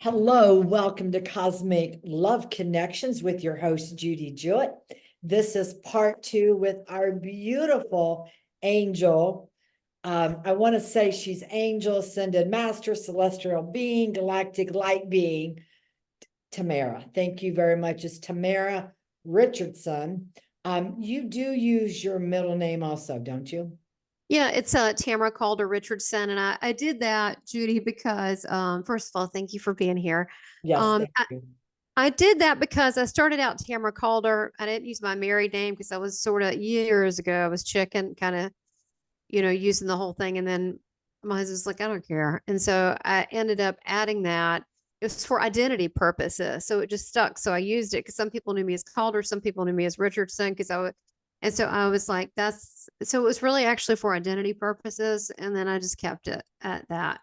Hello, welcome to Cosmic Love Connections with your host, Judy Jewett. This is part two with our beautiful angel. I want to say she's angel, ascended master, celestial being, galactic light being, Tamara. Thank you very much. It's Tamara Richardson. You do use your middle name also, don't you? Yeah, it's Tamara Calder Richardson, and I did that, Judy, because first of all, thank you for being here. Yes, Um, thank I, you. I did that because I started out Tamara Calder. I didn't use my married name because I was sort of years ago. I was checking, kind of, using the whole thing, and then my husband's like, I don't care, and so I ended up adding that. It was for identity purposes, so it just stuck. So I used it because some people knew me as Calder, some people knew me as Richardson because and so I was like, that's so it was really actually for identity purposes. And then I just kept it at that.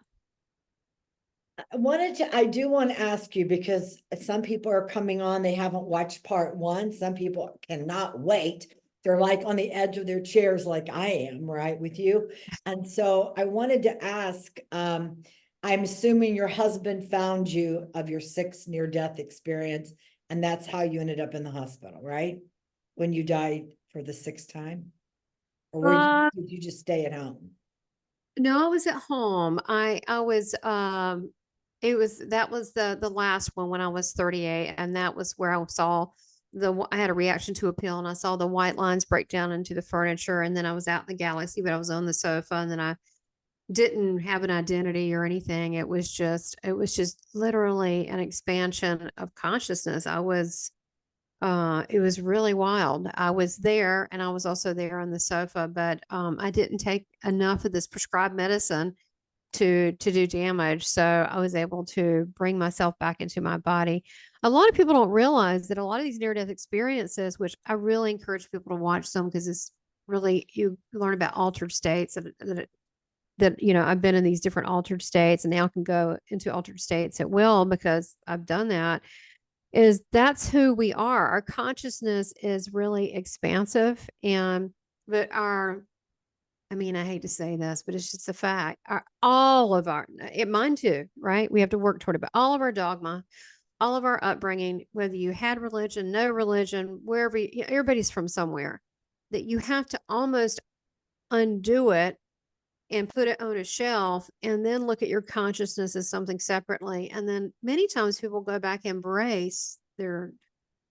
I do want to ask you because some people are coming on, they haven't watched part one. Some people cannot wait. They're like on the edge of their chairs, like I am, right, with you. And so I wanted to ask, I'm assuming your husband found you of your sixth near-death experience, and that's how you ended up in the hospital, right? When you died for the sixth time? Or Uh, did you just stay at home? no, I was at home. I was it was that was the last one when I was 38, and that was where I saw I had a reaction to a pill, and I saw the white lines break down into the furniture, and then I was out in the galaxy, but I was on the sofa, and then I didn't have an identity or anything. It was just literally an expansion of consciousness. It was really wild. I was there, and I was also there on the sofa, but I didn't take enough of this prescribed medicine to do damage. So I was able to bring myself back into my body. A lot of people don't realize that a lot of these near death experiences, which I really encourage people to watch some because it's really, you learn about altered states that I've been in these different altered states and now can go into altered states at will because I've done that. Is that's who we are. Our consciousness is really expansive, and but our I mean, I hate to say this, but it's just a fact. All of our, mine too, right? We have to work toward it, but all of our dogma, all of our upbringing, whether you had religion, no religion, wherever everybody's from somewhere, that you have to almost undo it and put it on a shelf and then look at your consciousness as something separately. And then many times people go back and embrace their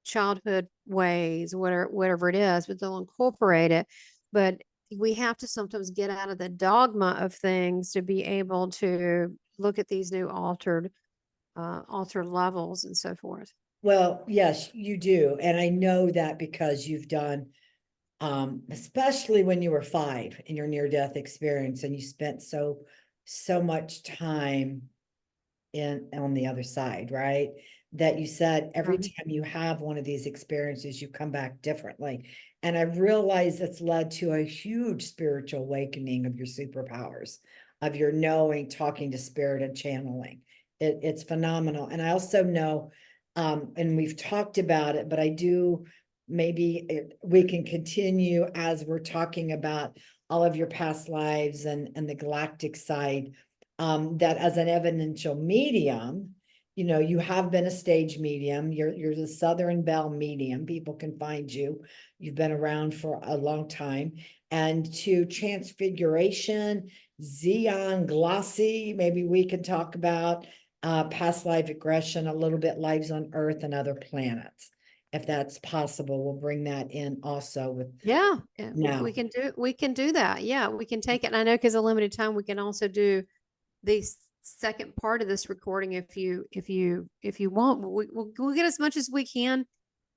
childhood ways, whatever it is, but they'll incorporate it. But we have to sometimes get out of the dogma of things to be able to look at these new altered levels and so forth. Well, yes, you do. And I know that because you've done, especially when you were five in your near-death experience and you spent so much time on the other side, right? That you said every Um, time you have one of these experiences, you come back differently. And I've realized it's led to a huge spiritual awakening of your superpowers, of your knowing, talking to spirit and channeling. It's phenomenal. And I also know, and we've talked about it, but I do, we can continue as we're talking about all of your past lives and the galactic side, that as an evidential medium, you have been a stage medium. You're the Southern Belle medium. People can find you. You've been around for a long time. And to transfiguration, Xeon Glossy, maybe we can talk about past life regression, a little bit lives on Earth and other planets. If that's possible, we'll bring that in also with yeah, now. we can do that. Yeah, we can take it. And I know because of limited time, we can also do the second part of this recording if you want. We'll get as much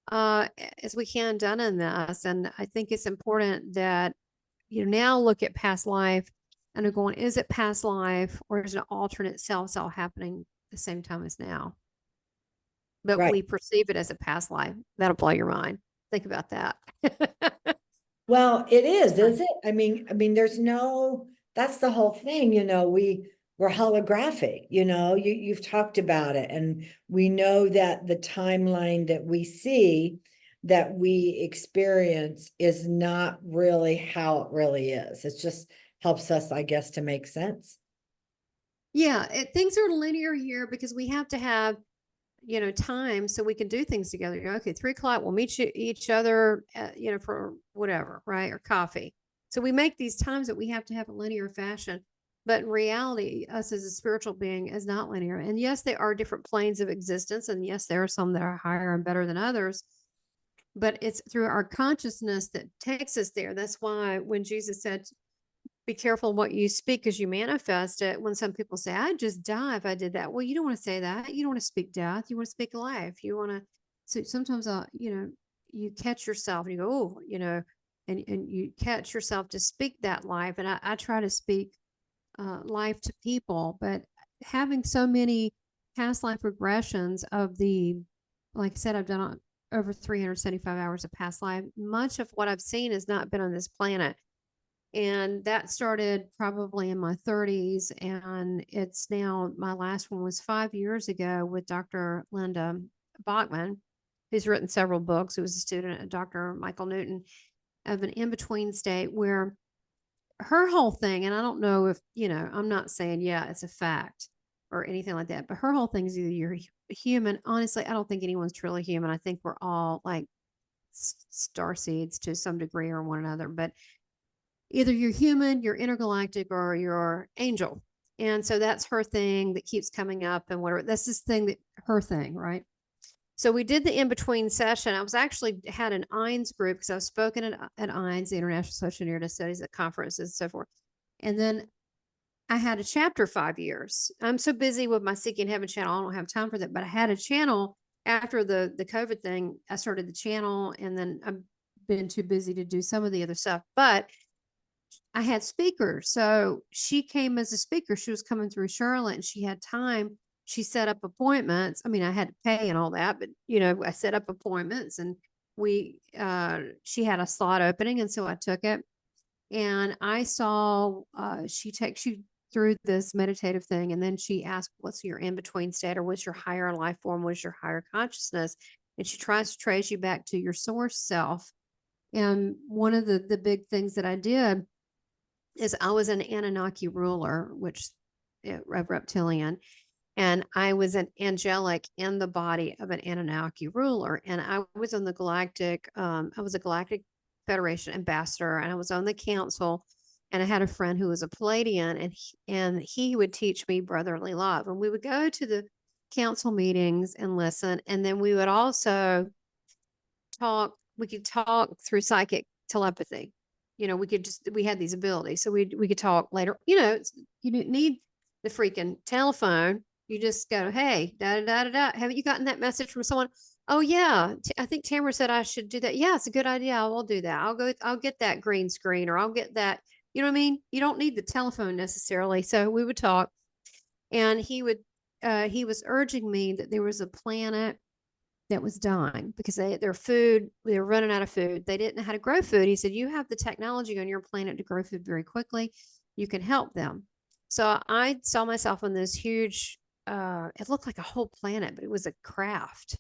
uh as we can done in this. And I think it's important that you now look at past life and are going, is it past life or is it an alternate self all happening at the same time as now? But Right. we perceive it as a past life. That'll blow your mind. Think about that. Well, it is it? I mean, that's the whole thing, we're holographic, you've talked about it, and we know that the timeline that we see, that we experience is not really how it really is. It just helps us, I guess, to make sense. Yeah, things are linear here because we have to have, time so we can do things together. Okay, 3 o'clock, we'll meet each other, for whatever, right? Or coffee. So we make these times that we have to have a linear fashion. But in reality, us as a spiritual being is not linear. And yes, there are different planes of existence. And yes, there are some that are higher and better than others. But it's through our consciousness that takes us there. That's why when Jesus said, be careful what you speak because you manifest it. When some people say, I'd just die if I did that. Well, you don't want to say that. You don't want to speak death. You want to speak life. You want to, so sometimes, you catch yourself and you go, oh, and you catch yourself to speak that life. And I try to speak life to people, but having so many past life regressions like I said, I've done over 375 hours of past life. Much of what I've seen has not been on this planet. And that started probably in my 30s. And it's now, my last one was 5 years ago with Dr. Linda Bachman, who's written several books, who was a student of Dr. Michael Newton, of an in between state where her whole thing, and I don't know if, I'm not saying, yeah, it's a fact or anything like that, but her whole thing is either you're human. Honestly, I don't think anyone's truly human. I think we're all like star seeds to some degree or one another, but either you're human, you're intergalactic, or you're angel. And so that's her thing that keeps coming up and whatever. That's this thing that her thing, right? So we did the in between session. I was actually had an EINS group because I was spoken at EINS, the International Social Near Death Studies, at conferences and so forth. And then I had a chapter 5 years. I'm so busy with my Seeking Heaven channel, I don't have time for that. But I had a channel after the COVID thing. I started the channel, and then I've been too busy to do some of the other stuff. But I had speakers. So she came as a speaker. She was coming through Charlotte and she had time. She set up appointments. I mean, I had to pay and all that, but I set up appointments and she had a slot opening. And so I took it and I saw, she takes you through this meditative thing. And then she asked, what's your in between state, or what's your higher life form? What's your higher consciousness? And she tries to trace you back to your source self. And one of the big things that I did is I was an Anunnaki ruler, which a reptilian, and I was an angelic in the body of an Anunnaki ruler. And I was on the galactic, I was a galactic Federation ambassador, and I was on the council. And I had a friend who was a Palladian, and he would teach me brotherly love. And we would go to the council meetings and listen. And then we would also talk, we could talk through psychic telepathy. We had these abilities. So we could talk later. You didn't need the freaking telephone. You just go, hey, da da da da. Haven't you gotten that message from someone? Oh yeah, I think Tamara said I should do that. Yeah, it's a good idea. I will do that. I'll get that green screen, or I'll get that. You know what I mean? You don't need the telephone necessarily. So we would talk, and he was urging me that there was a planet that was dying because they were running out of food. They didn't know how to grow food. He said, you have the technology on your planet to grow food very quickly. You can help them. So I saw myself on this huge, it looked like a whole planet, but it was a craft.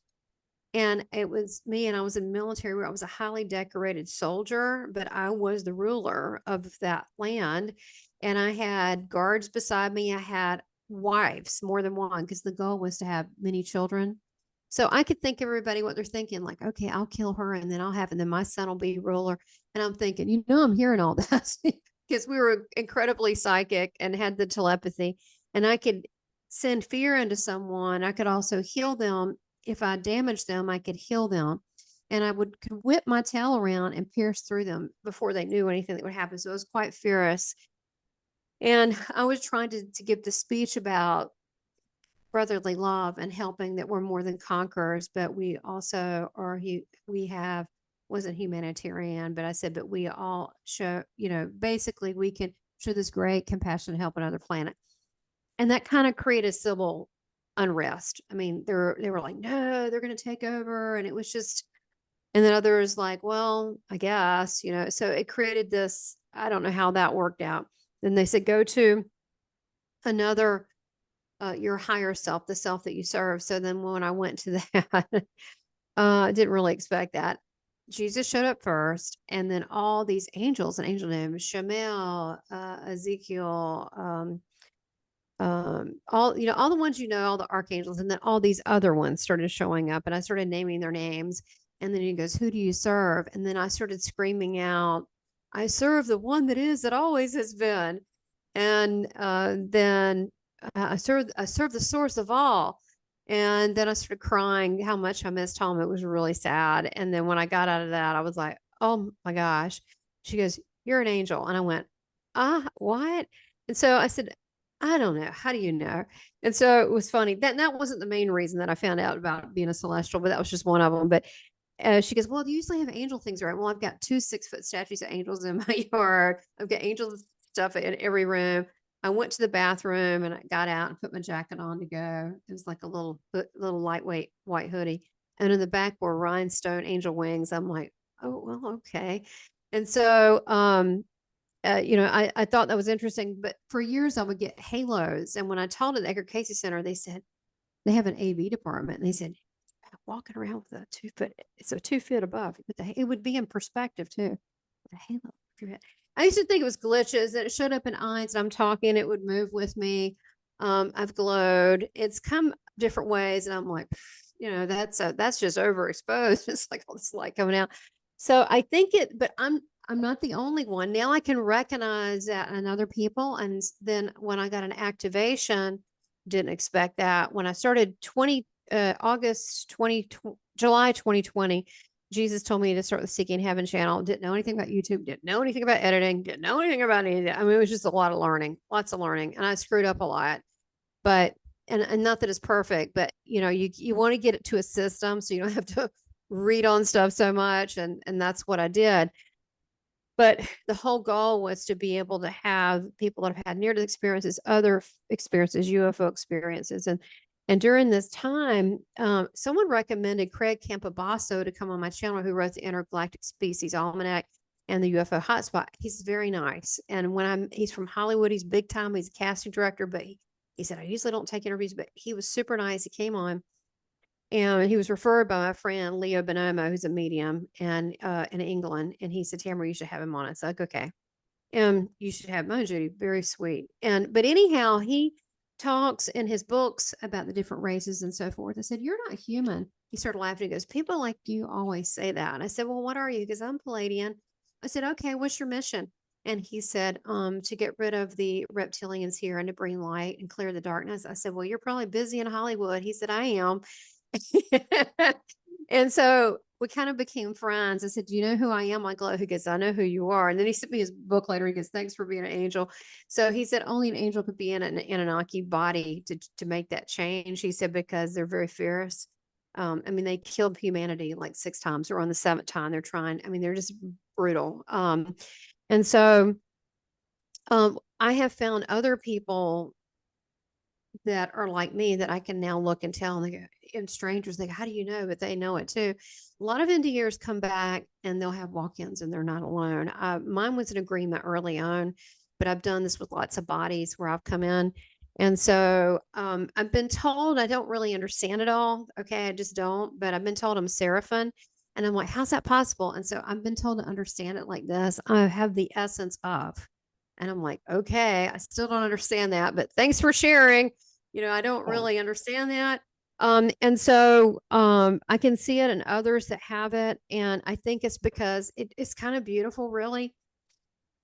And it was me, and I was in military where I was a highly decorated soldier, but I was the ruler of that land. And I had guards beside me. I had wives, more than one, because the goal was to have many children. So I could think everybody what they're thinking, like, okay, I'll kill her and then my son will be ruler. And I'm thinking, I'm hearing all that because we were incredibly psychic and had the telepathy, and I could send fear into someone. I could also heal them. If I damaged them, I could heal them. And I could whip my tail around and pierce through them before they knew anything that would happen. So it was quite fierce. And I was trying to give the speech about brotherly love and helping, that we're more than conquerors, but we also are, wasn't humanitarian, but I said, but we all show, basically we can show this great compassion and help another planet. And that kind of created civil unrest. I mean, they were like, no, they're going to take over. And it was just, and then others like, well, I guess, so it created this, I don't know how that worked out. Then they said, go to another, your higher self, the self that you serve. So then when I went to that, I didn't really expect that. Jesus showed up first, and then all these angels, and angel names, Shamel, Ezekiel, all, all the ones, all the archangels, and then all these other ones started showing up, and I started naming their names. And then he goes, who do you serve? And then I started screaming out, I serve the one that is, that always has been. And then I serve the source of all. And then I started crying how much I missed home. It was really sad. And then when I got out of that, I was like, oh my gosh. She goes, you're an angel. And I went, what? And so I said, I don't know. How do you know? And so it was funny. That wasn't the main reason that I found out about being a celestial, but that was just one of them. But she goes, well, do you usually have angel things, right? Well, I've got 2 6-foot statues of angels in my yard. I've got angel stuff in every room. I went to the bathroom and I got out and put my jacket on to go. It was like a little lightweight white hoodie. And in the back were rhinestone angel wings. I'm like, oh, well, okay. And so, I thought that was interesting, but for years I would get halos. And when I told at the Edgar Casey Center, they said they have an AV department. And they said, walking around with a 2 foot, it's a 2 foot above, but it would be in perspective too. The halo. I used to think it was glitches that it showed up in eyes and I'm talking, it would move with me. I've glowed. It's come different ways, and I'm like, that's just overexposed. It's like all this light coming out. So I think but I'm not the only one. Now I can recognize that in other people. And then when I got an activation, didn't expect that. When I started July 2020, Jesus told me to start the Seeking Heaven channel. Didn't know anything about YouTube, didn't know anything about editing, didn't know anything about anything. I mean, it was just a lot of learning, lots of learning. And I screwed up a lot, but, and not that it's perfect, but you want to get it to a system so you don't have to read on stuff so much. And that's what I did. But the whole goal was to be able to have people that have had near-death experiences, other experiences, UFO experiences. And during this time, someone recommended Craig Campobasso to come on my channel, who wrote the Intergalactic Species Almanac and the UFO Hotspot. He's very nice. And he's from Hollywood, he's big time, he's a casting director, but he said, I usually don't take interviews, but he was super nice. He came on. And he was referred by my friend Leo Bonomo, who's a medium and in England. And he said, Tamara, you should have him on. It's like, okay. And you should have him on, Judy. Very sweet. But anyhow, he talks in his books about the different races and so forth. I said, you're not human. He started laughing. He goes, people like you always say that. And I said, well, what are you? Because I'm Palladian. I said, okay, what's your mission? And he said, to get rid of the reptilians here and to bring light and clear the darkness. I said, well, you're probably busy in Hollywood. He said, I am. And so we kind of became friends. I said, do you know who I am? I glow. He goes, I know who you are. And then he sent me his book later. He goes, thanks for being an angel. So he said, only an angel could be in an Anunnaki body to make that change. He said, because they're very fierce. I mean, they killed humanity like 6 times. They're on the 7th time. They're trying. I mean, they're just brutal. And so I have found other people that are like me that I can now look and tell, and they go, and strangers, they go, how do you know? But they know it too. A lot of NDers come back and they'll have walk-ins and they're not alone. Mine was an agreement early on, but I've done this with lots of bodies where I've come in. And so I've been told, I don't really understand it all. Okay. I just don't, but I've been told I'm Seraphim. And I'm like, how's that possible? And so I've been told to understand it like this. I have the essence of, and I'm like, okay, I still don't understand that, but thanks for sharing. I don't really understand that. And so I can see it in others that have it. And I think it's because it's kind of beautiful, really,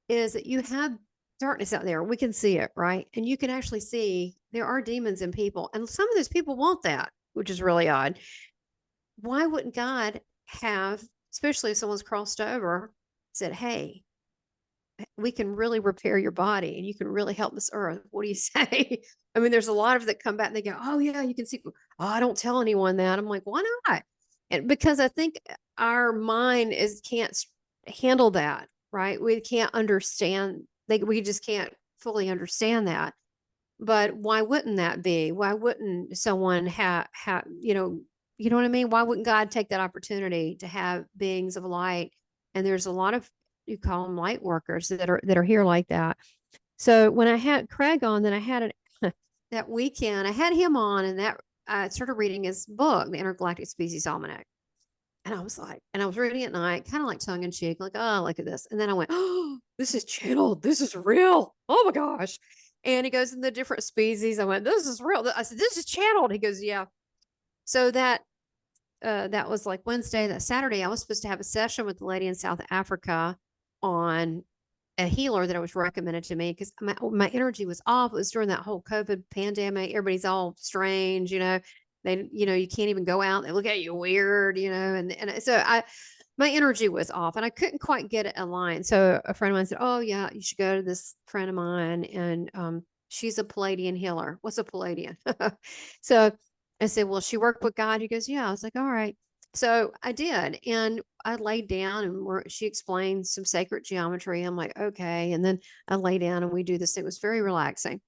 is that you have darkness out there. We can see it, right? And you can actually see there are demons in people. And some of those people want that, which is really odd. Why wouldn't God have, especially if someone's crossed over, said, hey, we can really repair your body and you can really help this earth. What do you say? I mean, there's a lot of that come back and they go, oh yeah, you can see. Oh, I don't tell anyone that. I'm like, why not? And because I think our mind can't handle that, right? We can't understand. We just can't fully understand that. But why wouldn't that be? Why wouldn't someone have, you know what I mean? Why wouldn't God take that opportunity to have beings of light? And there's a lot of, you call them light workers that are here like that. So when I had Craig on, then I had it that weekend, I had him on, and that I started reading his book, The Intergalactic Species Almanac. And I was reading at night, kind of like tongue in cheek, like, oh, look at this. And then I went, oh, this is channeled. This is real. Oh my gosh. And he goes, in the different species. I went, this is real. I said, this is channeled. He goes, yeah. So that was like Wednesday. That Saturday, I was supposed to have a session with the lady in South Africa on a healer that was recommended to me because my energy was off. It was during that whole COVID pandemic. Everybody's all strange, you can't even go out. They look at you weird, and so my energy was off and I couldn't quite get it aligned. So a friend of mine said, oh yeah, you should go to this friend of mine. And, she's a Palladian healer. What's a Palladian? So I said, well, she worked with God. He goes, yeah. I was like, all right. So I did. And I laid down and she explained some sacred geometry. I'm like, okay. And then I lay down and we do this. It was very relaxing.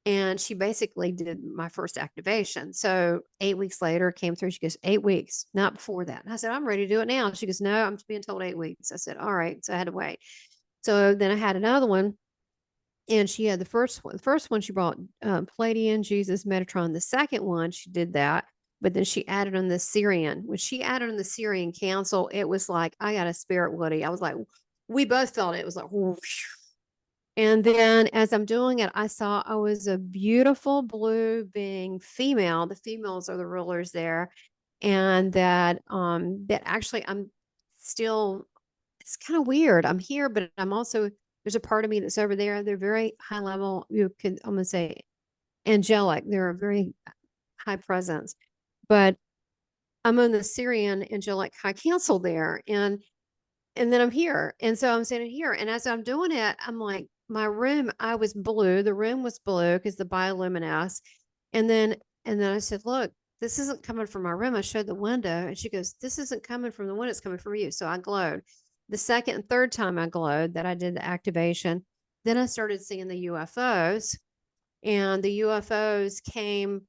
And she basically did my first activation. So 8 weeks later came through. She goes, 8 weeks, not before that. And I said, I'm ready to do it now. She goes, no, I'm being told 8 weeks. I said, all right. So I had to wait. So then I had another one. And she had the first one. The first one she brought Palladian, Jesus, Metatron. The second one she did that, but then she added on the Syrian. When she added on the Syrian Council, it was like I got a spirit Woody. I was like, we both felt it. It was like, whoosh. And then as I'm doing it, I was a beautiful blue being female. The females are the rulers there, and that actually I'm still. It's kind of weird. I'm here, but I'm also there's a part of me that's over there. They're very high level. I'm gonna say angelic. They're a very high presence, but I'm on the Syrian angelic high council there, and then I'm here, and so I'm standing here, and as I'm doing it, I'm like my room. I was blue. The room was blue because the bioluminescence, and then I said, look. This isn't coming from my room. I showed the window and she goes, this isn't coming from the window. It's coming from you. So I glowed. The second and third time I glowed that I did the activation, then I started seeing the UFOs, and the UFOs came,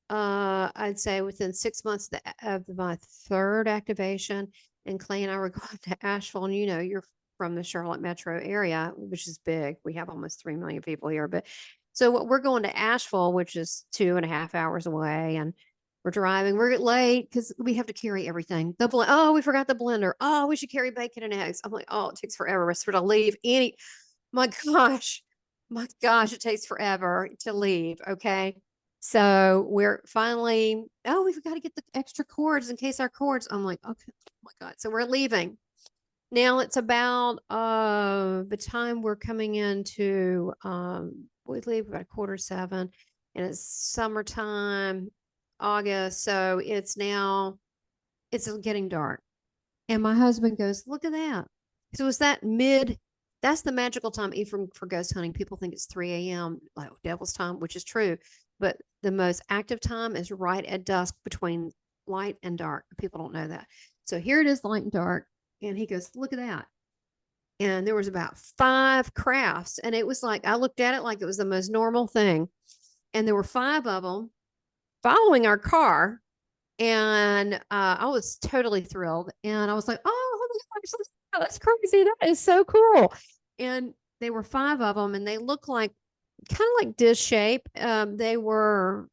I'd say within 6 months of my third activation. And Clay and I were going to Asheville, and you're from the Charlotte metro area, which is big. We have almost 3 million people here, but so we're going to Asheville, which is 2.5 hours away, and we're driving. We're late because we have to carry everything. Oh, we forgot the blender. Oh, we should carry bacon and eggs. I'm like, oh, it takes forever for to leave. My gosh, it takes forever to leave. Okay. So we're finally, oh, we've got to get the extra cords in case our cords. I'm like, okay, oh my God. So we're leaving. Now it's about the time we're coming into we leave about 6:45, and it's summertime, August. So it's getting dark. And my husband goes, look at that. So it's that's the magical time, even for ghost hunting. People think it's 3 a.m., like devil's time, which is true. But the most active time is right at dusk between light and dark. People don't know that. So here it is, light and dark. And he goes, look at that. And there was about 5 crafts. And it was like, I looked at it like it was the most normal thing. And there were 5 of them following our car. And I was totally thrilled. And I was like, oh my gosh, that's crazy. That is so cool. And they were 5 of them, and they looked like kind of like dish shape. But they were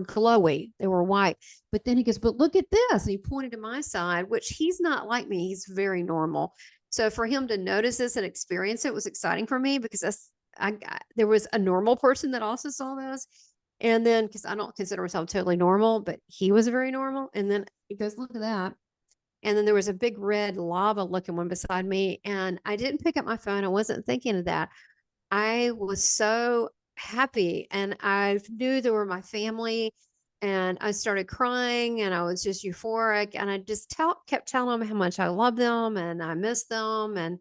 glowy. They were white. But then he goes, but look at this. And he pointed to my side, which he's not like me. He's very normal. So for him to notice this and experience it was exciting for me because there was a normal person that also saw those. And then, because I don't consider myself totally normal, but he was very normal. And then he goes, look at that. And then there was a big red lava looking one beside me. And I didn't pick up my phone. I wasn't thinking of that. I was so happy, and I knew they were my family, and I started crying, and I was just euphoric, and I just kept telling them how much I love them and I miss them, and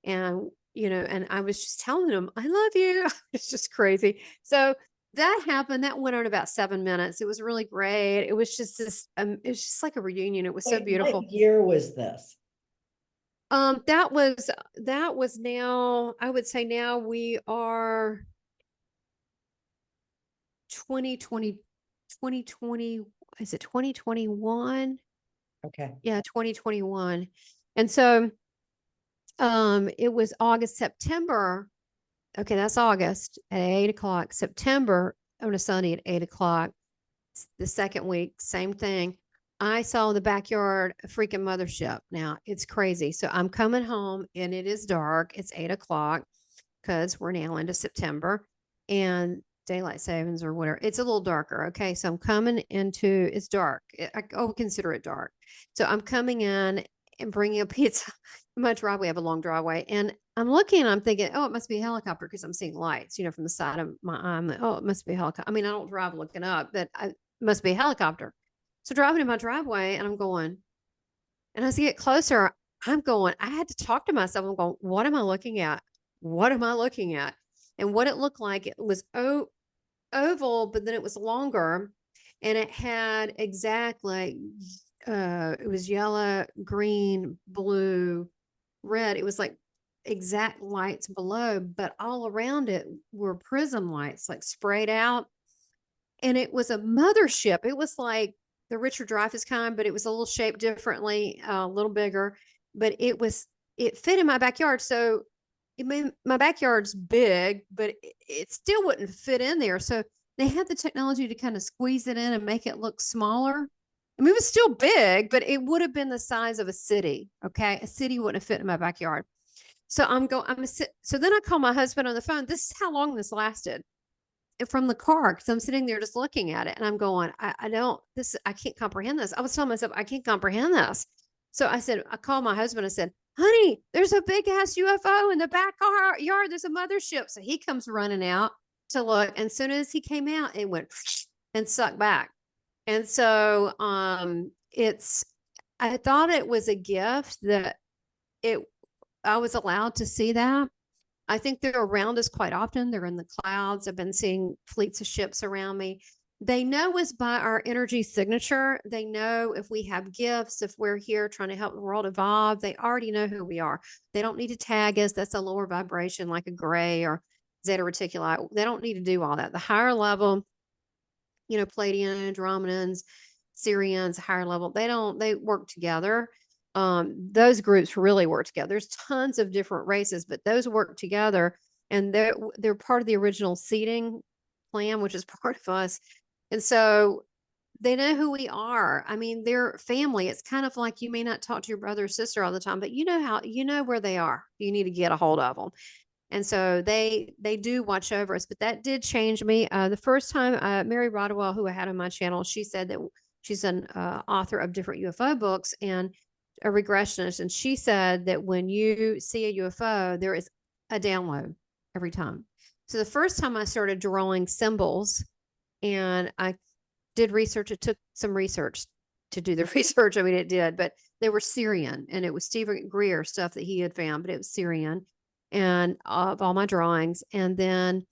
and I was just telling them I love you. It's just crazy. So that happened. That went on about 7 minutes. It was really great. It was just this. It's just like a reunion. It was so beautiful. What year was this? That was now, I would say now we are 2020, 2020, is it 2021? Okay. Yeah, 2021. And so it was August, September. Okay, that's August at 8 o'clock. September on a Sunday at 8 o'clock. The second week, same thing. I saw the backyard freaking mothership. Now it's crazy. So I'm coming home and it is dark. It's 8 o'clock. because we're now into September and daylight savings or whatever. It's a little darker. Okay. So I'm coming into, it's dark. I would consider it dark. So I'm coming in and bringing a pizza. My driveway, I have a long driveway. And I'm looking and I'm thinking, oh, it must be a helicopter because I'm seeing lights, from the side of my eye. I'm like, oh, it must be a helicopter. I mean, I don't drive looking up, but it must be a helicopter. So driving in my driveway and I'm going, and as I get closer, I'm going, I had to talk to myself. I'm going, what am I looking at? What am I looking at? And what it looked like, it was oval, but then it was longer and it had exactly, it was yellow, green, blue, red. It was like exact lights below, but all around it were prism lights like sprayed out. And it was a mothership. It was like the Richard Dreyfuss kind, but it was a little shaped differently, a little bigger, but it fit in my backyard. So my backyard's big, but it still wouldn't fit in there. So they had the technology to kind of squeeze it in and make it look smaller. I mean, it was still big, but it would have been the size of a city. Okay. A city wouldn't have fit in my backyard. So so then I call my husband on the phone. This is how long this lasted from the car because I'm sitting there just looking at it and I'm going, I don't, I can't comprehend this. I was telling myself, I can't comprehend this. So I called my husband. I said, honey, there's a big ass UFO in the back yard. There's a mothership. So he comes running out to look. And as soon as he came out, it went and sucked back. And so, I thought it was a gift that it, I was allowed to see that. I think they're around us quite often. They're in the clouds. I've been seeing fleets of ships around me. They know us by our energy signature. They know if we have gifts, if we're here trying to help the world evolve. They already know who we are. They don't need to tag us. That's a lower vibration like a gray or Zeta Reticuli. They don't need to do all that. The higher level, Pleiadians, Andromedans, Syrians, higher level, they work together. Those groups really work together. There's tons of different races, but those work together and they're part of the original seeding plan, which is part of us. And so they know who we are. I mean, they're family. It's kind of like you may not talk to your brother or sister all the time, but you know where they are. You need to get a hold of them. And so they do watch over us, but that did change me. The first time, Mary Rodwell, who I had on my channel, she said that she's an author of different UFO books and a regressionist. And she said that when you see a UFO, there is a download every time. So the first time I started drawing symbols and I did research, it took some research to do the research. I mean, it did, but they were Syrian and it was Stephen Greer stuff that he had found, but it was Syrian and of all my drawings. And then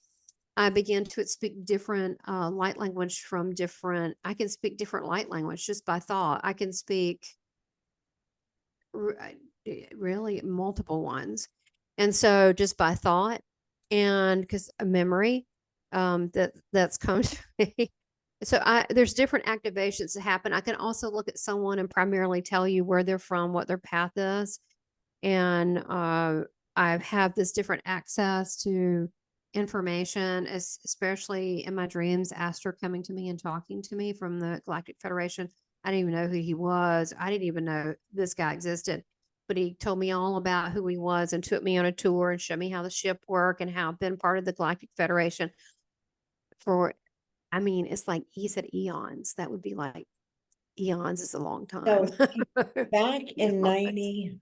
I began to speak different light language I can speak different light language just by thought. I can speak really multiple ones. And so just by thought and because memory, that's come to me. So there's different activations that happen. I can also look at someone and primarily tell you where they're from, what their path is. And I have this different access to information, especially in my dreams, Astor coming to me and talking to me from the Galactic Federation. I didn't even know who he was. I didn't even know this guy existed, but he told me all about who he was and took me on a tour and showed me how the ship worked and how I've been part of the Galactic Federation it's like he said eons. That would be like eons is a long time. So back in Eons.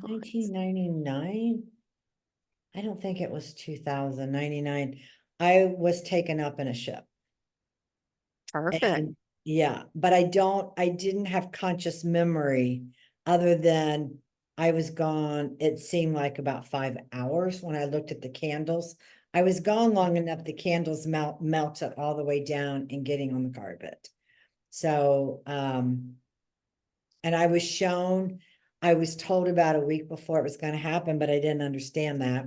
1999, I don't think it was 2099. I was taken up in a ship. Perfect. And yeah, but I didn't have conscious memory other than I was gone. It seemed like about 5 hours when I looked at the candles. I was gone long enough, the candles melted all the way down and getting on the carpet. So, and I was told about a week before it was going to happen, but I didn't understand that.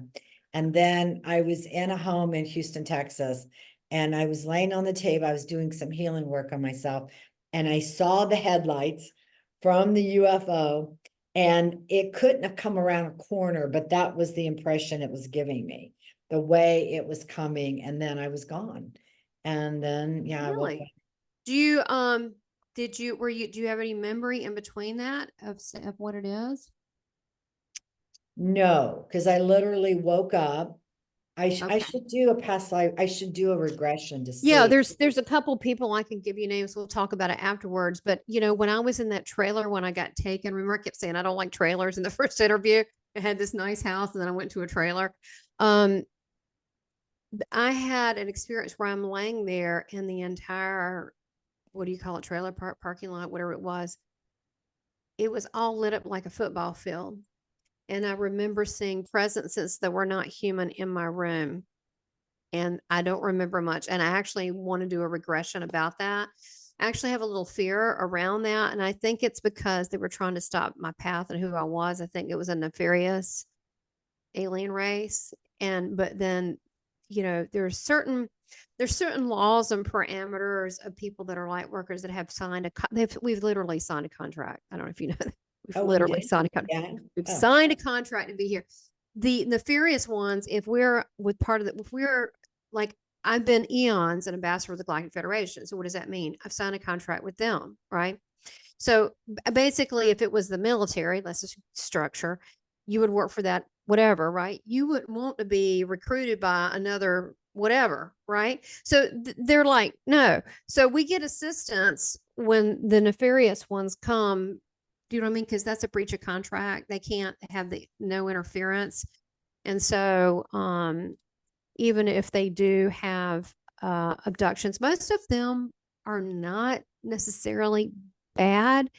And then I was in a home in Houston, Texas, and I was laying on the table. I was doing some healing work on myself, and I saw the headlights from the UFO, and it couldn't have come around a corner, but that was the impression it was giving me, the way it was coming, and then I was gone. And then, yeah, I woke up. Really? Do you have any memory in between that of what it is? No, because I literally woke up I Okay. should do a past life. I should do a regression to Yeah, see. there's a couple people I can give you names. We'll talk about it afterwards. But when I was in that trailer when I got taken, remember I kept saying I don't like trailers in the first interview. I had this nice house and then I went to a trailer. Um, I had an experience where I'm laying there in the entire, what do you call it, trailer park parking lot, whatever it was. It was all lit up like a football field. And I remember seeing presences that were not human in my room. And I don't remember much. And I actually want to do a regression about that. I actually have a little fear around that. And I think it's because they were trying to stop my path and who I was. I think it was a nefarious alien race. But then, there's certain laws and parameters of people that are light workers that have signed we've literally signed a contract. I don't know if you know that. We've Oh, we literally did? signed a contract. Yeah. We've Oh, signed a contract to be here. The nefarious ones, if we're with part of the, if we're like, I've been eons an ambassador of the Galactic Federation. So what does that mean? I've signed a contract with them, right? So basically, if it was the military, that's a structure, you would work for that, whatever, right? You wouldn't want to be recruited by another whatever, right? So they're like, no. So we get assistance when the nefarious ones come. Do you know what I mean? Because that's a breach of contract. They can't have the no interference. And so, even if they do have abductions, most of them are not necessarily bad.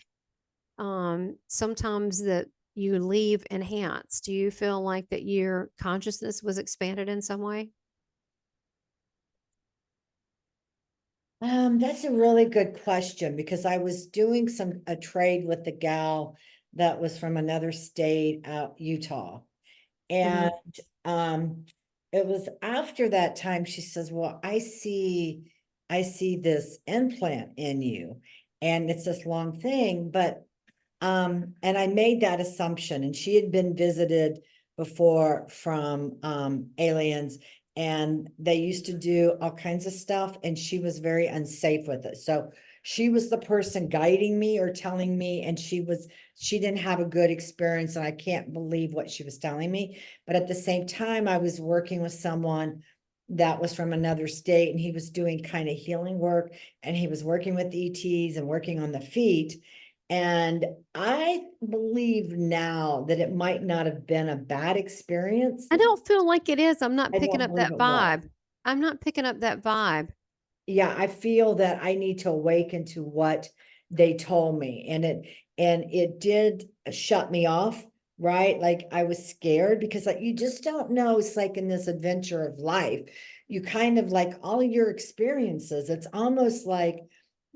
Sometimes that you leave enhanced. Do you feel like that your consciousness was expanded in some way? that's a really good question because I was doing a trade with the gal that was from another state out Utah. Mm-hmm. And um it was after that time she says, "Well, I see this implant in you." And it's this long thing, but and I made that assumption, and she had been visited before from aliens, and they used to do all kinds of stuff, and she was very unsafe with it. So she was the person guiding me or telling me, and she didn't have a good experience, and I can't believe what she was telling me. But at the same time, I was working with someone that was from another state, and he was doing kind of healing work, and he was working with ETs and working on the feet. And I believe now that it might not have been a bad experience. I don't feel like it is. I'm not I picking don't up believe that it was. vibe. I'm not picking up that vibe. Yeah, I feel that I need to awaken to what they told me. And it did shut me off, right? Like I was scared because like you just don't know. It's like in this adventure of life, you kind of like all your experiences, it's almost like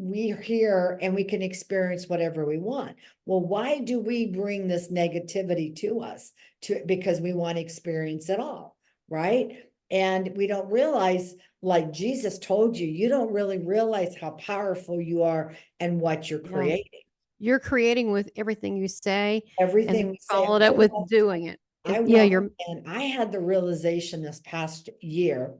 we're here and we can experience whatever we want. Well, why do we bring this negativity to us? Because we want to experience it all, right? And we don't realize, like Jesus told you, you don't really realize how powerful you are and what you're Yeah. creating. You're creating with everything you say, and then Everything you we say, follow it up with doing it. I Yeah, walked, you're and I had the realization this past year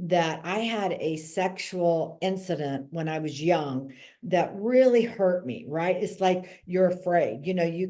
that I had a sexual incident when I was young that really hurt me, right? It's like you're afraid. You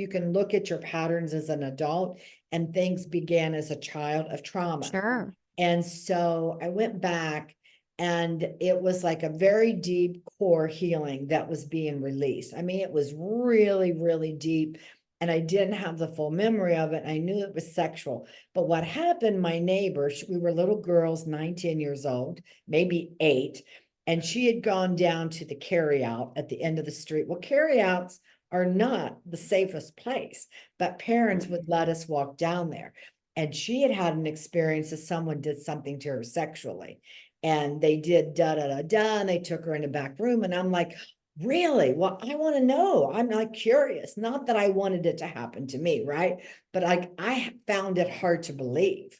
can look at your patterns as an adult, and things began as a child of trauma. sure. And so I went back, and it was like a very deep core healing that was being released. I mean, it was really, really deep. And I didn't have the full memory of it. I knew it was sexual. But what happened, my neighbor, we were little girls, 9, 10 years old, maybe 8. And she had gone down to the carryout at the end of the street. Well, carryouts are not the safest place, but parents would let us walk down there. And she had had an experience that someone did something to her sexually, and they did da da da da, and they took her in the back room. And I'm like, really? Well, I want to know. I'm like curious. Not that I wanted it to happen to me, right? But like I found it hard to believe.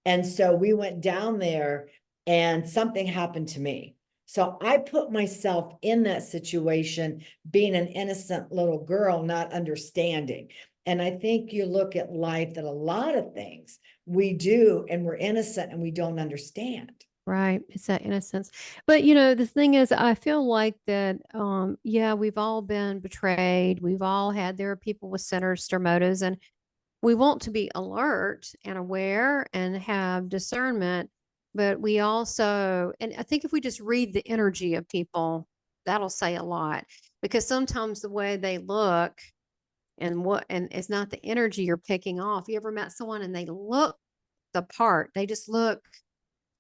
And so we went down there, and something happened to me. So I put myself in that situation, being an innocent little girl, not understanding. And I think you look at life that a lot of things we do, and we're innocent and we don't understand. Right. It's that innocence. But the thing is, I feel like that, yeah, we've all been betrayed. We've all had, there are people with sinister motives. And we want to be alert and aware and have discernment, but we also, and I think if we just read the energy of people, that'll say a lot, because sometimes the way they look and it's not the energy you're picking off. You ever met someone and they look the part, they just look,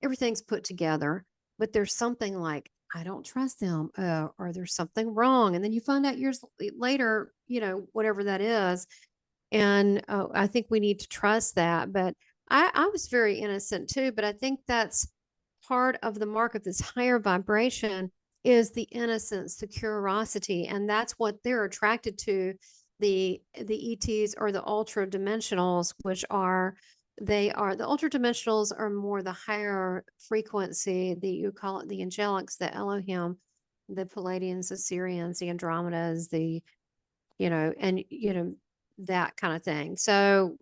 everything's put together, but there's something like, I don't trust them, or there's something wrong. And then you find out years later, whatever that is. And I think we need to trust that. But I was very innocent too. But I think that's part of the mark of this higher vibration is the innocence, the curiosity, and that's what they're attracted to. The ETs or the ultra dimensionals, which are the ultra dimensionals are more the higher frequency. You call it the angelics, the Elohim, the Palladians, the Syrians, the Andromedas, and that kind of thing. So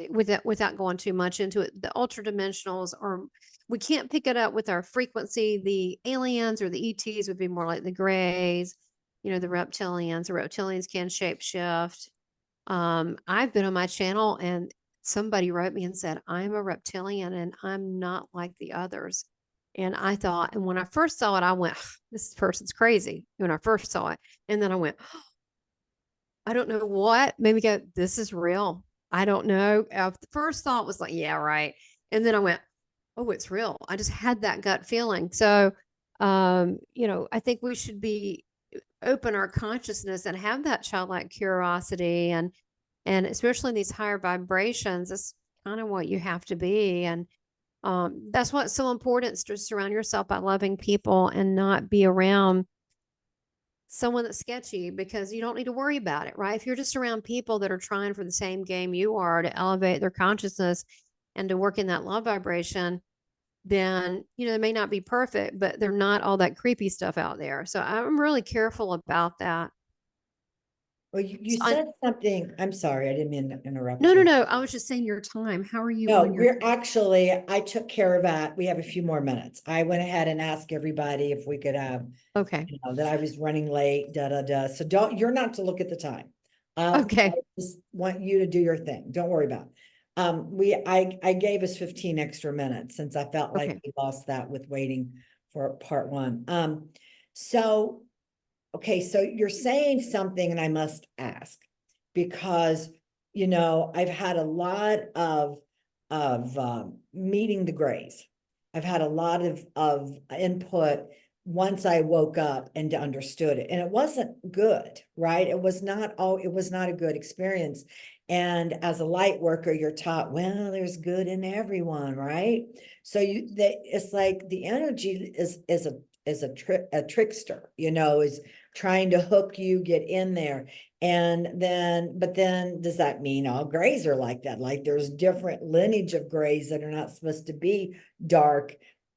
without going too much into it, the ultra dimensionals are, we can't pick it up with our frequency. The aliens or the ETs would be more like the grays, the reptilians. The reptilians can shape shift. I've been on my channel and somebody wrote me and said, I'm a reptilian and I'm not like the others. And I thought, and when I first saw it, I went, this person's crazy when I first saw it. And then I went, I don't know what made me go, this is real. I don't know. The first thought was like, yeah, right. And then I went, oh, it's real. I just had that gut feeling. So, I think we should be open our consciousness and have that childlike curiosity, and especially in these higher vibrations, that's kind of what you have to be. And that's what's so important, is to surround yourself by loving people and not be around someone that's sketchy, because you don't need to worry about it, right? If you're just around people that are trying for the same game you are to elevate their consciousness and to work in that love vibration, then they may not be perfect, but they're not all that creepy stuff out there. So I'm really careful about that. Well, you So said something, I'm sorry, I didn't mean to interrupt no, no, you. no. I was just saying your time. How are you No, on your? we're actually, I took care of that. We have a few more minutes. I went ahead and asked everybody if we could have, Okay. that I was running late, da, da, da. So you're not to look at the time. I Okay. just want you to do your thing. Don't worry about it. I gave us 15 extra minutes since I felt like Okay. we lost that with waiting for part one. So, okay, so you're saying something and I must ask, because, I've had a lot of meeting the grays. I've had a lot of input once I woke up and understood it. And it wasn't good, right? It was not a good experience. And as a light worker, you're taught, well, there's good in everyone, right? So it's like the energy is a trickster, is trying to hook you, get in there. But then does that mean all grays are like that? Like there's different lineage of grays that are not supposed to be dark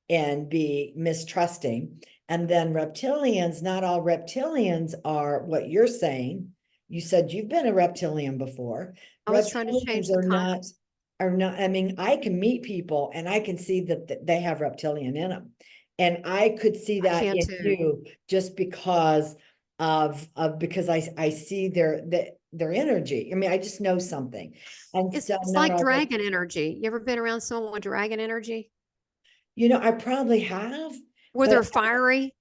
and be mistrusting. And then reptilians, not all reptilians are what you're saying. You said you've been a reptilian before. I was trying to change Reptilians the are not, I mean, I can meet people and I can see that they have reptilian in them. And I could see I that can in too. you just because because I see their energy. I mean, I just know something. And It's so it's not like all that, dragon energy. You ever been around someone with dragon energy I probably have, where but they're fiery?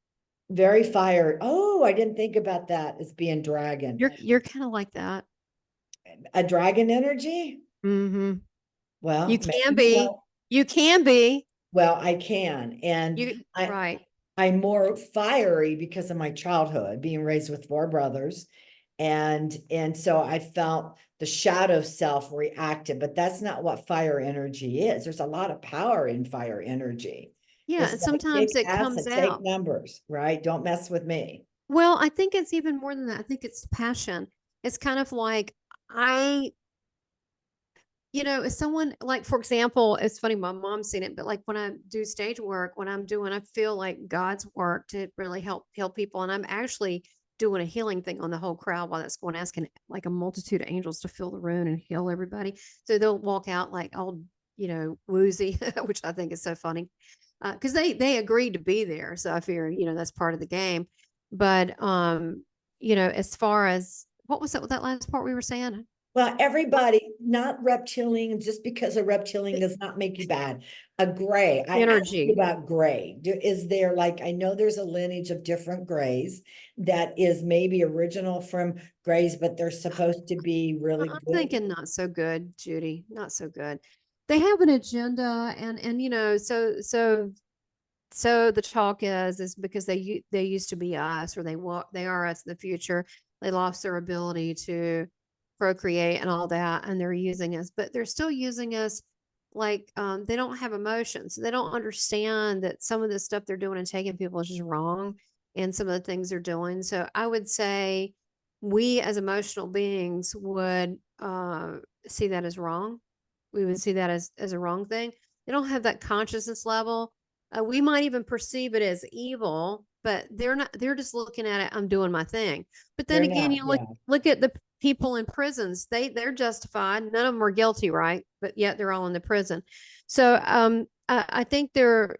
very fired. Oh, I didn't think about that as being dragon. You're kind of like that. A dragon energy? Mm-hmm. You Well, can maybe be. so. You can be. Well, I can. And You I right. I'm more fiery because of my childhood, being raised with four brothers. And so I felt the shadow self reacted, but that's not what fire energy is. There's a lot of power in fire energy. Yeah, It's and like kick sometimes it comes ass, take out. numbers, right? Don't mess with me. Well, I think it's even more than that. I think it's passion. It's kind of like I, if someone like, for example, it's funny, my mom's seen it, but like when I do stage work, I feel like God's work to really help people. And I'm actually doing a healing thing on the whole crowd while that's going, asking like a multitude of angels to fill the room and heal everybody. So they'll walk out like all, woozy, which I think is so funny. Because they agreed to be there. So I figure, that's part of the game. But as far as what was that last part we were saying? Well, everybody, not reptilian, just because a reptilian does not make you bad. A gray, I asked you Energy. about gray. Is there like, I know there's a lineage of different grays that is maybe original from grays, but they're supposed to be really I'm good. thinking not so good, Judy. Not so good. They have an agenda, and so the talk is because they used to be us, or they are us in the future. They lost their ability to procreate and all that, and they're using us, but they're still using us like they don't have emotions. They don't understand that some of the stuff they're doing and taking people is just wrong, and some of the things they're doing. So I would say we as emotional beings would see that as wrong. We would see that as a wrong thing. They don't have that consciousness level. We might even perceive it as evil, but they're not. They're just looking at it. I'm doing my thing. But then They're again, not, you yeah, look at the people in prisons. They're justified. None of them are guilty, right? But yet they're all in the prison. So I think they're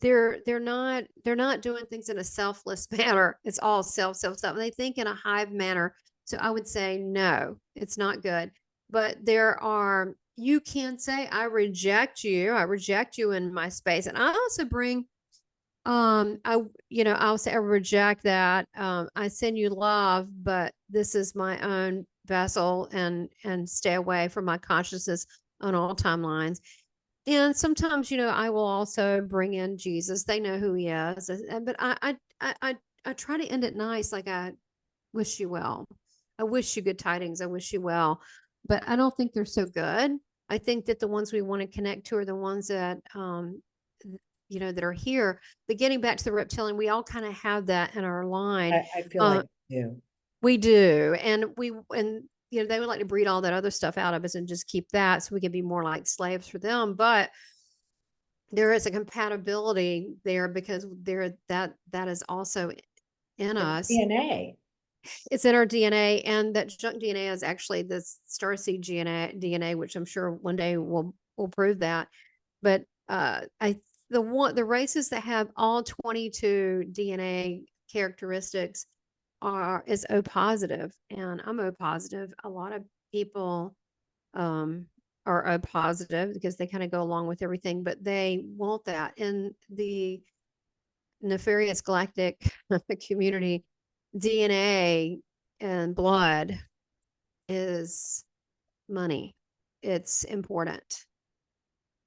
not doing things in a selfless manner. It's all self. They think in a hive manner. So I would say no, it's not good. But there are, you can say I reject you. I reject you in my space. And I also bring I I'll say I reject that. I send you love, but this is my own vessel, and stay away from my consciousness on all timelines. And sometimes, I will also bring in Jesus. They know who he is. But I try to end it nice, like I wish you well. I wish you good tidings. I wish you well. But I don't think they're so good. I think that the ones we want to connect to are the ones that that are here. But getting back to the reptilian, we all kind of have that in our line. I feel Uh, like you. we do. And they would like to breed all that other stuff out of us and just keep that so we can be more like slaves for them. But there is a compatibility there because that is also in It's us. DNA. It's in our DNA, and that junk DNA is actually this starseed DNA, which I'm sure one day will prove that. But I the races that have all 22 DNA characteristics is O positive, and I'm O positive. A lot of people um, are O positive because they kind of go along with everything, but they want that in the nefarious galactic community. DNA and blood is money. It's important.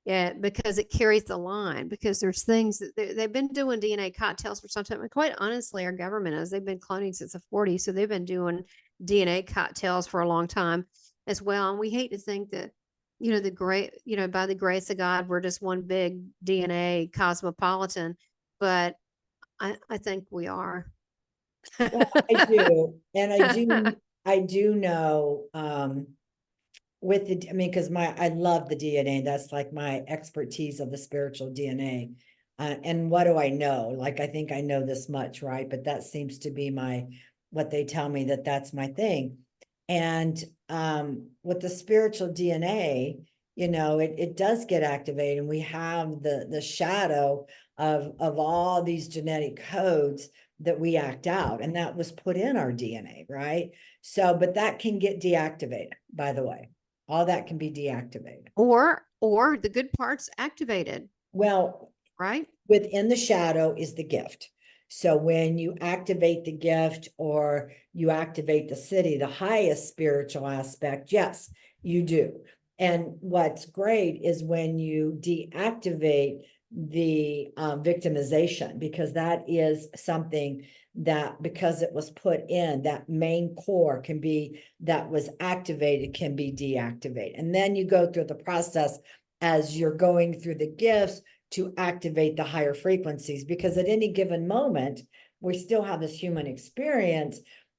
Yeah, because it carries the line. Because there's things that they've been doing DNA cocktails for some time. And quite honestly, our government is. They've been cloning since the 40s, so they've been doing DNA cocktails for a long time as well. And we hate to think that, the great, by the grace of God, we're just one big DNA cosmopolitan. But I think we are. Well, I do, and I do know, with the, I mean, because I love the DNA. That's like my expertise of the spiritual DNA. And what do I know? Like, I think I know this much, right? But that seems to be what they tell me that's my thing. And with the spiritual DNA, it does get activated, and we have the shadow of all these genetic codes that we act out, and that was put in our DNA, right? So, but that can get deactivated, by the way. All that can be deactivated. Or the good parts activated, Well, right? within the shadow is the gift. So when you activate the gift or you activate the city, the highest spiritual aspect, yes, you do. And what's great is when you deactivate the victimization, because that is something that, because it was put in, that main core that was activated can be deactivated. And then you go through the process as you're going through the gifts to activate the higher frequencies, because at any given moment, we still have this human experience,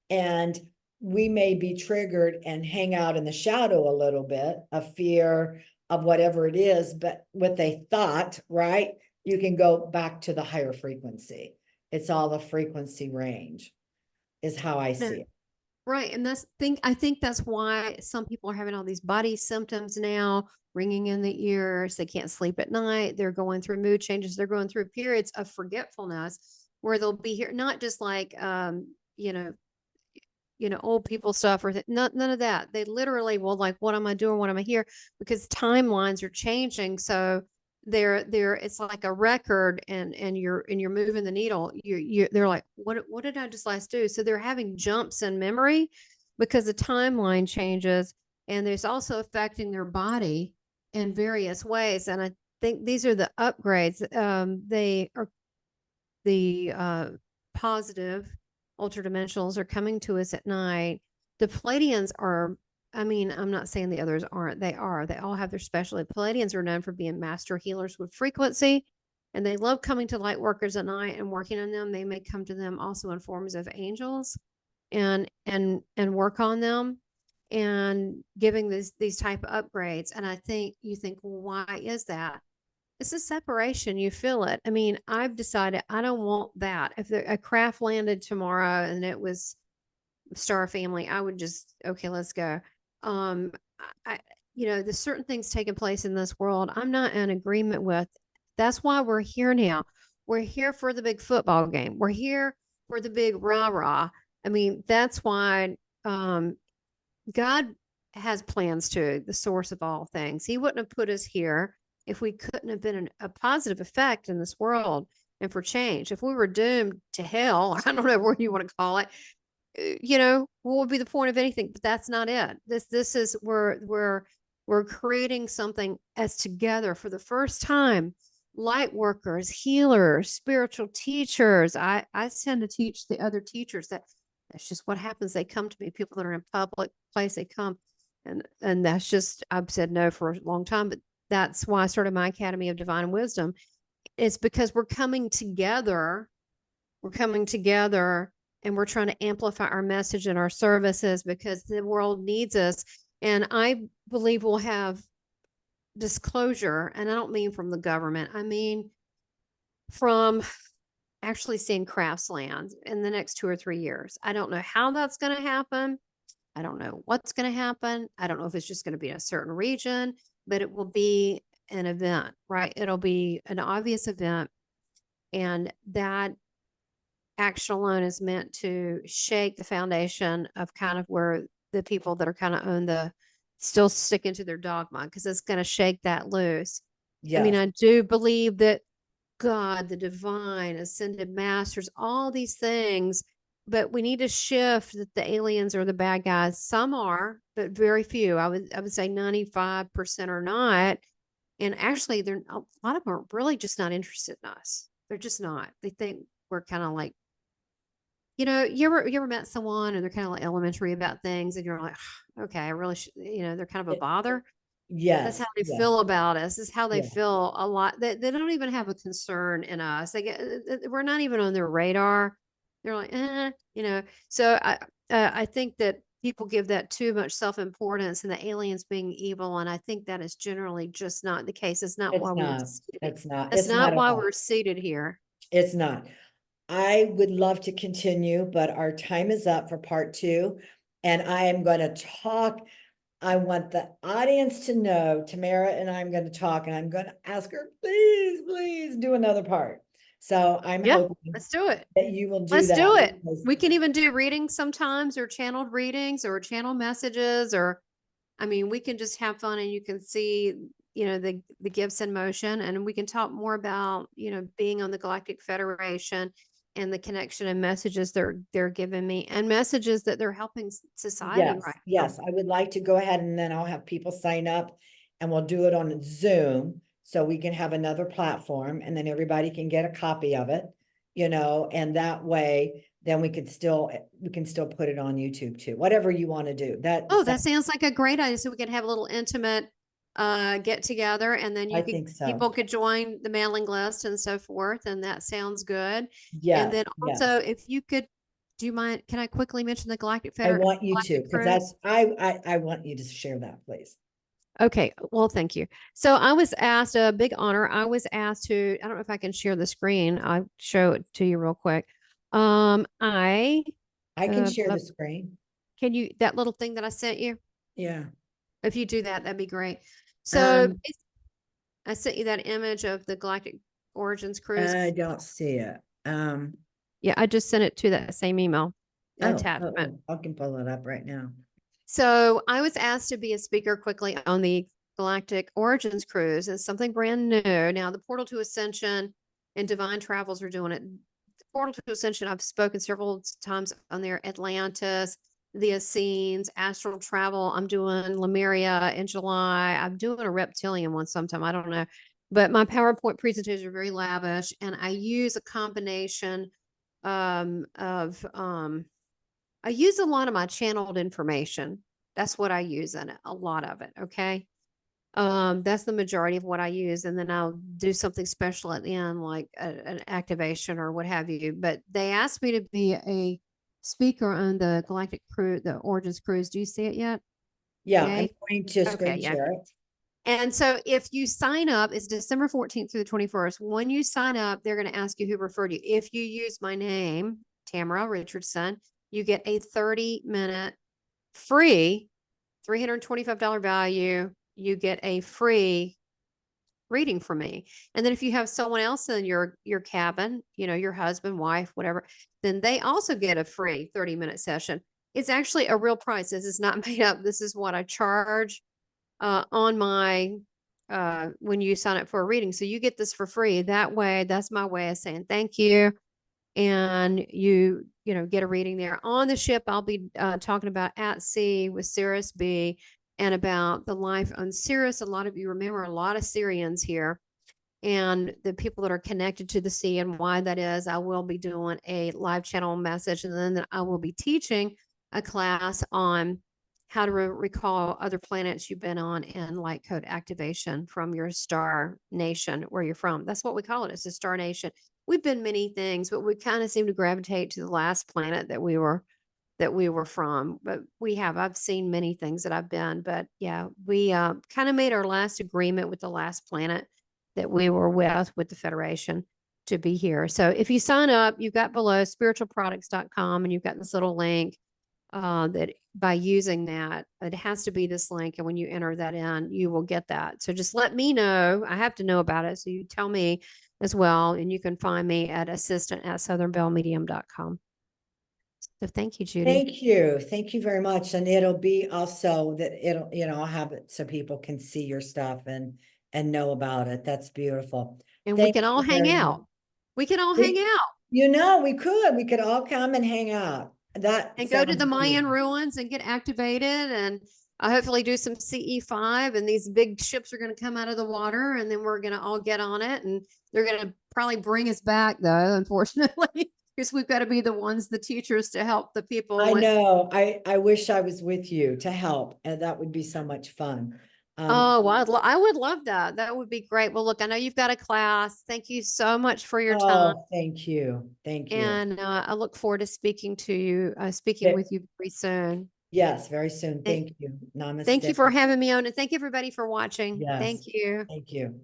and we may be triggered and hang out in the shadow a little bit of fear of whatever it is, but with a thought, right? You can go back to the higher frequency. It's all the frequency range, is how I Yeah. see it. Right. And I think that's why some people are having all these body symptoms now, ringing in the ears. They can't sleep at night. They're going through mood changes. They're going through periods of forgetfulness where they'll be here, not just like, old people stuff or none of that. They literally will like, what am I doing? What am I here? Because timelines are changing. So it's like a record and you're moving the needle. They're like, what did I just last do? So they're having jumps in memory because the timeline changes, and there's also affecting their body in various ways. And I think these are the upgrades. They are the positive ultradimensionals are coming to us at night. The Palladians are, I mean, I'm not saying the others aren't. They are. They all have their specialty. Palladians are known for being master healers with frequency, and they love coming to light workers at night and working on them. They may come to them also in forms of angels and work on them and giving these type of upgrades. And I think you think, well, why is that? It's a separation. You feel it. I mean, I've decided I don't want that. If a craft landed tomorrow and it was Star Family, I would just, okay, let's go. Um, there's certain things taking place in this world I'm not in agreement with. That's why we're here now. We're here for the big football game. We're here for the big rah-rah. I mean, that's why God has plans to the source of all things. He wouldn't have put us here if we couldn't have been a positive effect in this world and for change. If we were doomed to hell, I don't know what you want to call it, what would be the point of anything? But that's not it. This is we're creating something as together for the first time. Light workers, healers, spiritual teachers. I tend to teach the other teachers that's just what happens. They come to me, people that are in public place, they come. And that's just, I've said no for a long time, but that's why I started my Academy of Divine Wisdom. It's because we're coming together. We're coming together and we're trying to amplify our message and our services because the world needs us. And I believe we'll have disclosure. And I don't mean from the government. I mean from actually seeing crafts land in the next 2 or 3 years. I don't know how that's going to happen. I don't know what's going to happen. I don't know if it's just going to be in a certain region, but it will be an event, right? It'll be an obvious event. And that action alone is meant to shake the foundation of kind of where the people that are kind of on the still sticking to their dogma, because it's going to shake that loose. I mean, Yes, I do believe that God, the divine, ascended masters, all these things, but we need to shift that the aliens are the bad guys. Some are, but very few. I would say 95% are not. And actually, they're a lot of them are really just not interested in us. They're just not. They think we're kind of like, you ever met someone and they're kind of like elementary about things, and you're like, okay, I really should, they're kind of a It- bother. That's how yes, they yes, feel about us. This is how they yeah. feel a lot. They don't even have a concern in us. We're not even on their radar. They're like, So I think that people give that too much self-importance and the aliens being evil. And I think that is generally just not the case. It's not why It's we were not, seated. it's not, That's it's not not at why all. we're seated here. It's not. I would love to continue, but our time is up for part 2. And I am going to talk. I want the audience to know Tamara and I'm going to talk, and I'm going to ask her, please, please do another part. So I'm Yeah, hoping let's do it. that you will do Let's that do it. because We can even do readings sometimes, or channeled readings, or channel messages, or I mean, we can just have fun and you can see, the gifts in motion, and we can talk more about, being on the Galactic Federation and the connection and messages they're giving me, and messages that they're helping society yes, right now. yes, I would like to go ahead, and then I'll have people sign up and we'll do it on Zoom so we can have another platform, and then everybody can get a copy of it, and that way then we can still put it on YouTube too. Whatever you want to do. Oh, that sounds like a great idea. So we could have a little intimate get together, and then I think so. people could join the mailing list and so forth, and that sounds good. And Yes, then also, yes. if you could, do you mind, can I quickly mention the I want you to, Galactic because Cruise? I want you to share that, please. Okay, well, thank you. So I was asked, a big honor. I was asked to, I don't know if I can share the screen. I'll show it to you real quick. I I can share the screen. can you, that little thing that I sent you? Yeah. If you do that, that'd be great. So Um, I sent you that image of the Galactic Origins cruise. I don't see it. Yeah, I just sent it to that same email. attachment. I can pull it up right now. So I was asked to be a speaker quickly on the Galactic Origins cruise. It's something brand new. Now, the Portal to Ascension and Divine Travels are doing it. The Portal to Ascension, I've spoken several times on there. Atlantis, the Essenes, Astral Travel. I'm doing Lemuria in July. I'm doing a reptilian one sometime. I don't know. But my PowerPoint presentations are very lavish, and I use a combination of I use a lot of my channeled information. That's what I use in it, a lot of it. Okay. That's the majority of what I use. And then I'll do something special at the end, like an activation or what have you. But they asked me to be a speaker on the Galactic Cruise, the Origins Cruise. Do you see it yet? Yeah, I'm Yay? going to Okay. screen Yeah. share it. And so if you sign up, it's December 14th through the 21st. When you sign up, they're going to ask you who referred you. If you use my name, Tamara Richardson, you get a 30-minute free $325 value. You get a free reading from me. And then if you have someone else in your cabin, your husband, wife, whatever, then they also get a free 30-minute session. It's actually a real price. This is not made up. This is what I charge on my when you sign up for a reading. So you get this for free. That way, that's my way of saying thank you. And you get a reading there. On the ship, I'll be talking about At Sea with Sirius B and about the life on Sirius. A lot of you remember a lot of Syrians here and the people that are connected to the sea and why that is. I will be doing a live channel message, and then I will be teaching a class on how to recall other planets you've been on and light code activation from your star nation where you're from. That's what we call it. It's a star nation. We've been many things, but we kind of seem to gravitate to the last planet that we were from. But I've seen many things that I've been. But yeah, we kind of made our last agreement with the last planet that we were with the Federation to be here. So if you sign up, you've got below spiritualproducts.com and you've got this little link that by using that, it has to be this link. And when you enter that in, you will get that. So just let me know. I have to know about it. So you tell me as well. And you can find me at assistant@southernbellmedium.com. So thank you, Judy. Thank you. Thank you very much. And it'll be also that I'll have it so people can see your stuff and know about it. That's beautiful. And Thank we can all you hang very out. much. We can all hang out. We could all come and hang out. That and go to the sounds Mayan good. ruins and get activated and hopefully do some CE5, and these big ships are going to come out of the water, and then we're going to all get on it, and they're going to probably bring us back though, unfortunately, because we've got to be the ones, the teachers, to help the people. I know. I wish I was with you to help, and that would be so much fun. Oh, well, I would love that. That would be great. Well, look, I know you've got a class. Thank you so much for your time. Oh, thank you. Thank you. And I look forward to speaking with you very soon. Yes, very soon. Thank you. Namaste. Thank you for having me on, and thank you everybody for watching. Yes. Thank you. Thank you.